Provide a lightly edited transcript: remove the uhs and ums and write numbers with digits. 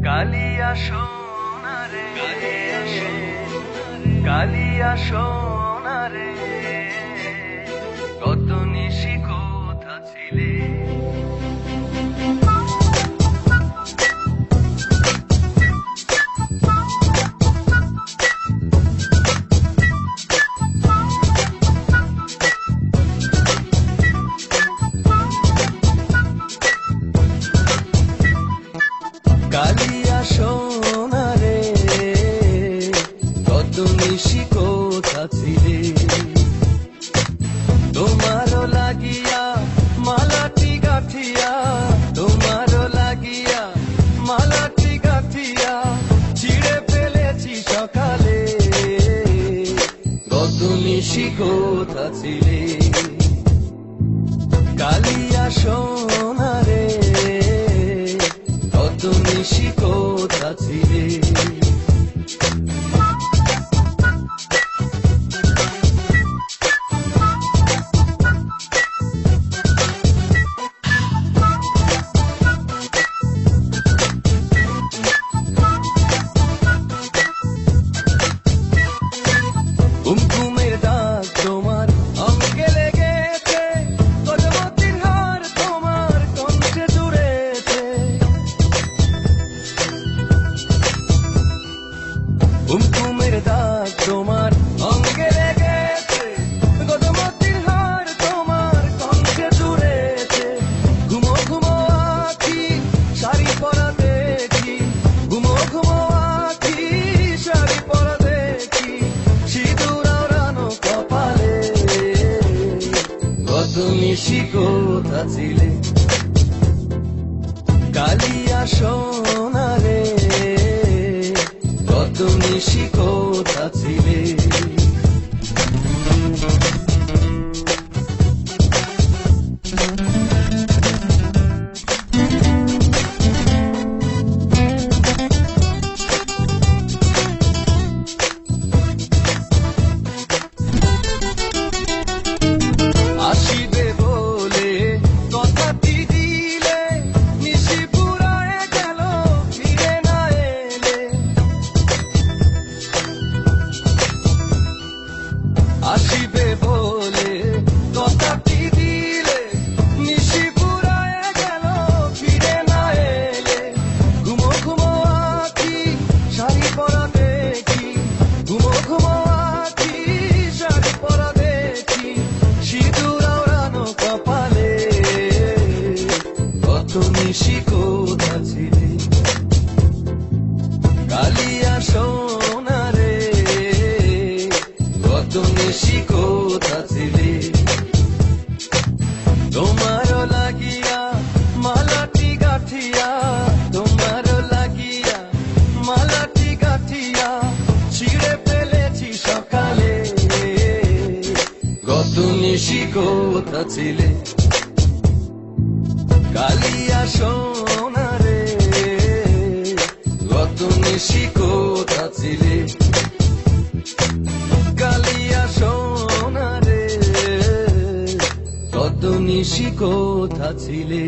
কালিয়া সোনারে কালিয়া সোনারে কত নিশি কোথা ছিলে কালিয়া সোনারে কত নিশি কোথা ছিলে তোমারও লাগিয়া মালাটি গাঁথিয়া তোমারও লাগিয়া মালাটি গাঁথিয়া ছিঁড়ে ফেলেছি সকালে কত নিশি কোথা ছিলে কালিয়া সোনারে কত নিশি কোথা ছিলে ঘুমের দাগ তোমার অঙ্গে লেগেছে কদমতির হার তোমার কণ্ঠে জুড়েছে ঘুমের দাগ তোমার অঙ্গে লেগেছে কদমতির হার তোমার কণ্ঠে জুড়েছে ঘুমো ঘুমো আঁখি শাড়ি পরা দেখি ঘুমো ঘুমো আঁখি শাড়ি পরা দেখি সিঁদুর আওড়ানো কপালে কত নিশি কোথা ছিলে কালিয়া সোনারে কত নিশি কোথা ছিলে আসিবে বলে কথাটি দিলে নিশি ফুরায় গেল ফিরে না এলে আসিবে বলে কথাটি দিলে নিশি ফুরায় গেল ফিরে না এলে ঘুমো ঘুমো আঁখি শাড়ি পরা দেখি ঘুমো ঘুমো আঁখি শাড়ি পরা দেখি সিঁদুর আওড়ানো কপালে কত নিশি কোথা ছিলে কালিয়া সোনারে কত নিশি কোথা ছিলে তোমারও লাগিয়া মালাটি গাঁথিয়া তোমারও লাগিয়া মালাটি গাঁথিয়া ছিঁড়ে ফেলেছি সকালে কত নিশি কোথা ছিলে কালিয়া সোনারে কত নিশি কোথা ছিলে কালিয়া সোনারে কত নিশি কোথা ছিলে।